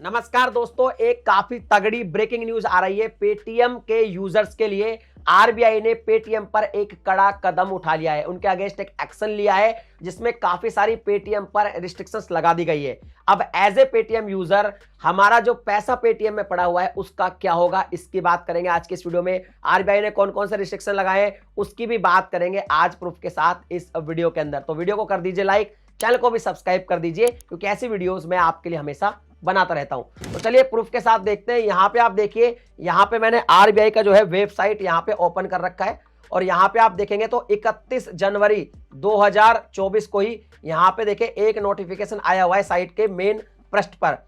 नमस्कार दोस्तों, एक काफी तगड़ी ब्रेकिंग न्यूज आ रही है पेटीएम के यूजर्स के लिए। आरबीआई ने पेटीएम पर एक कड़ा कदम उठा लिया है, उनके अगेंस्ट एक एक्शन लिया है जिसमें काफी सारी पेटीएम पर रिस्ट्रिक्शंस लगा दी गई है। अब एज ए पेटीएम यूजर हमारा जो पैसा पेटीएम में पड़ा हुआ है उसका क्या होगा, इसकी बात करेंगे आज की इस वीडियो में। आरबीआई ने कौन कौन से रिस्ट्रिक्शन लगाए हैं उसकी भी बात करेंगे आज प्रूफ के साथ इस वीडियो के अंदर। तो वीडियो को कर दीजिए लाइक, चैनल को भी सब्सक्राइब कर दीजिए क्योंकि ऐसी वीडियोस मैं आपके लिए हमेशा बनाता रहता हूं। तो चलिए प्रूफ के साथ देखते हैं। यहां पे आप देखिए, यहां पे मैंने आरबीआई का जो है वेबसाइट यहां पे ओपन कर रखा है और यहां पे आप देखेंगे तो 31 जनवरी 2024 को ही यहां पे देखिए एक नोटिफिकेशन आया हुआ है साइट के मेन पृष्ठ पर।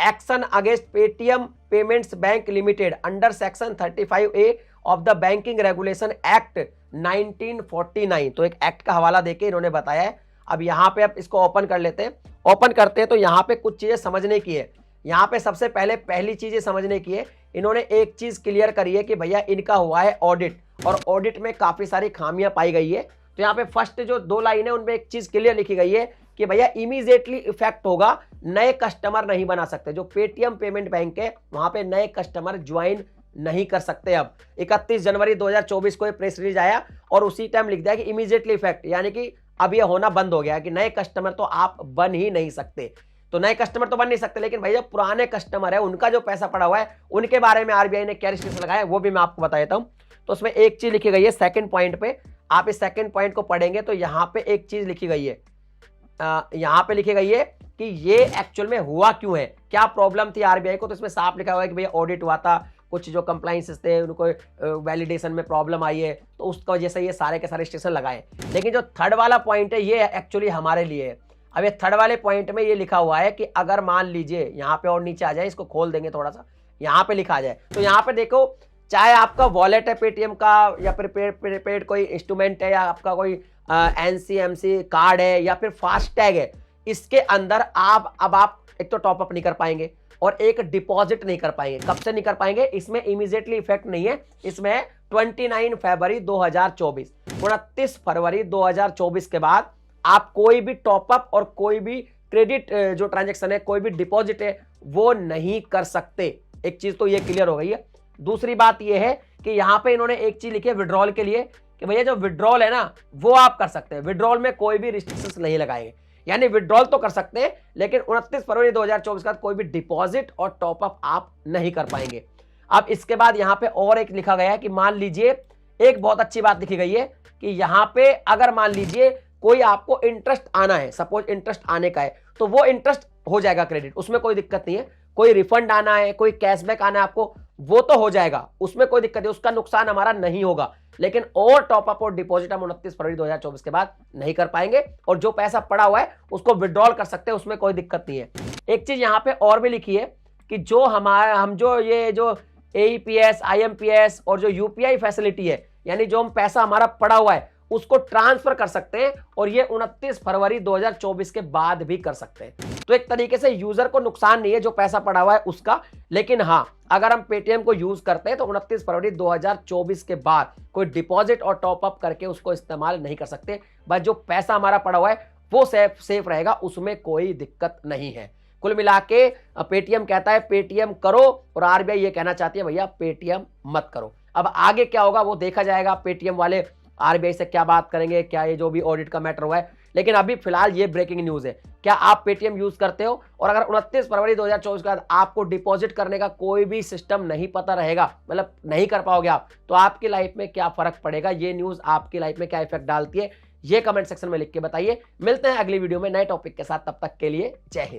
Action against Paytm payments bank limited under section 35A of the banking regulation act 1949। तो एक एक्ट का हवाला देके इन्होंने बताया है। अब यहाँ पे आप इसको ओपन कर लेते हैं। ओपन करते हैं तो यहाँ पे कुछ चीजें समझने की है। यहाँ पे सबसे पहली चीजें समझने की है, इन्होंने एक चीज क्लियर करी है कि भैया इनका हुआ है ऑडिट और ऑडिट में काफी सारी खामियां पाई गई है। तो यहाँ पे फर्स्ट जो 2 लाइन है उनमें एक चीज क्लियर लिखी गई है कि भैया इमीडिएटली इफेक्ट होगा, नए कस्टमर नहीं बना सकते। जो पेटीएम पेमेंट बैंक है वहां पे नए कस्टमर ज्वाइन नहीं कर सकते। अब 31 जनवरी 2024 को प्रेस रिलीज आया और उसी टाइम लिख दिया कि इमीडिएटली इफेक्ट, यानी कि अब ये होना बंद हो गया कि नए कस्टमर तो आप बन ही नहीं सकते। तो नए कस्टमर तो बन नहीं सकते, लेकिन भैया पुराने कस्टमर है उनका जो पैसा पड़ा हुआ है उनके बारे में आरबीआई ने क्या रिस्ट्रिक्शन लगाया है वो भी मैं आपको बता देता हूं। तो उसमें एक चीज लिखी गई है सेकंड पॉइंट पे, आप इस सेकंड पॉइंट को पढ़ेंगे तो यहां पे एक चीज लिखी गई है, यहां पे लिखी गई है कि ये एक्चुअल में हुआ क्यों है, क्या प्रॉब्लम थी आरबीआई को। तो इसमें साफ लिखा हुआ है कि भैया ऑडिट हुआ था, कुछ जो कंप्लाइंसेस थे उनको वैलिडेशन में प्रॉब्लम आई है, तो उसकी वजह से ये सारे के सारे रिस्ट्रिक्शन लगाए। लेकिन जो थर्ड वाला पॉइंट है ये एक्चुअली हमारे लिए है। अब ये थर्ड वाले पॉइंट में ये लिखा हुआ है कि अगर मान लीजिए यहाँ पे और नीचे आ जाए, इसको खोल देंगे थोड़ा सा, यहाँ पे लिखा जाए तो यहाँ पे देखो, चाहे आपका वॉलेट है पेटीएम का या फिर प्रीपेड कोई इंस्ट्रूमेंट है या आपका कोई एनसीएमसी कार्ड है या फिर फास्टैग है, इसके अंदर आप एक तो टॉपअप नहीं कर पाएंगे और एक डिपॉजिट नहीं कर पाएंगे। कब से नहीं कर पाएंगे, इसमें इमीडिएटली इफेक्ट नहीं है, इसमें 29 फरवरी 2024 29 फरवरी 2024 के बाद आप कोई भी टॉपअप और कोई भी क्रेडिट जो ट्रांजैक्शन है, कोई भी डिपॉजिट है वो नहीं कर सकते। एक चीज तो ये क्लियर हो गई है। दूसरी बात ये है कि यहां पे इन्होंने एक चीज लिखी है विड्रॉल के लिए कि भैया जो विड्रॉल है ना वो आप कर सकते हैं, विड्रॉल में कोई भी रिस्ट्रिक्शंस नहीं लगाएंगे, यानी विड्रॉल तो कर सकते हैं लेकिन 29 फरवरी 2024 का कोई भी डिपॉजिट और टॉपअप आप नहीं कर पाएंगे। अब इसके बाद यहां पे और एक लिखा गया है कि मान लीजिए, एक बहुत अच्छी बात लिखी गई है कि यहां पे अगर मान लीजिए कोई आपको इंटरेस्ट आना है, सपोज इंटरेस्ट आने का है तो वो इंटरेस्ट हो जाएगा क्रेडिट, उसमें कोई दिक्कत नहीं है। कोई रिफंड आना है, कोई कैशबैक आना है आपको, वो तो हो जाएगा, उसमें कोई दिक्कत नहीं, उसका नुकसान हमारा नहीं होगा। लेकिन और टॉपअप और डिपॉजिट हम 29 फरवरी 2024 के बाद नहीं कर पाएंगे और जो पैसा पड़ा हुआ है उसको विड्रॉल कर सकते हैं, उसमें कोई दिक्कत नहीं है। एक चीज यहां पे और भी लिखी है कि जो हम जो ये जो एईपीएस, आईएमपीएस और जो यूपीआई फैसिलिटी है, यानी जो हम पैसा हमारा पड़ा हुआ है उसको ट्रांसफर कर सकते हैं और ये 29 फरवरी 2024 के बाद भी कर सकते हैं। तो एक तरीके से यूजर को नुकसान नहीं है जो पैसा पड़ा हुआ है उसका, लेकिन हाँ अगर हम पेटीएम को यूज करते हैं तो 29 फरवरी 2024 के बाद कोई डिपॉजिट और टॉपअप करके उसको इस्तेमाल नहीं कर सकते। बस जो पैसा हमारा पड़ा हुआ है वो सेफ रहेगा, उसमें कोई दिक्कत नहीं है। कुल मिला के पेटीएम कहता है पेटीएम करो और आरबीआई ये कहना चाहती है भैया पेटीएम मत करो। अब आगे क्या होगा वो देखा जाएगा, पेटीएम वाले आरबीआई से क्या बात करेंगे, क्या ये जो भी ऑडिट का मैटर हुआ है। लेकिन अभी फिलहाल ये ब्रेकिंग न्यूज है, क्या आप पेटीएम यूज करते हो और अगर 29 फरवरी 2024 के बाद आपको डिपॉजिट करने का कोई भी सिस्टम नहीं पता रहेगा, मतलब नहीं कर पाओगे आप, तो आपकी लाइफ में क्या फर्क पड़ेगा, ये न्यूज आपकी लाइफ में क्या इफेक्ट डालती है, ये कमेंट सेक्शन में लिख के बताइए। मिलते हैं अगली वीडियो में नए टॉपिक के साथ, तब तक के लिए जय हिंद।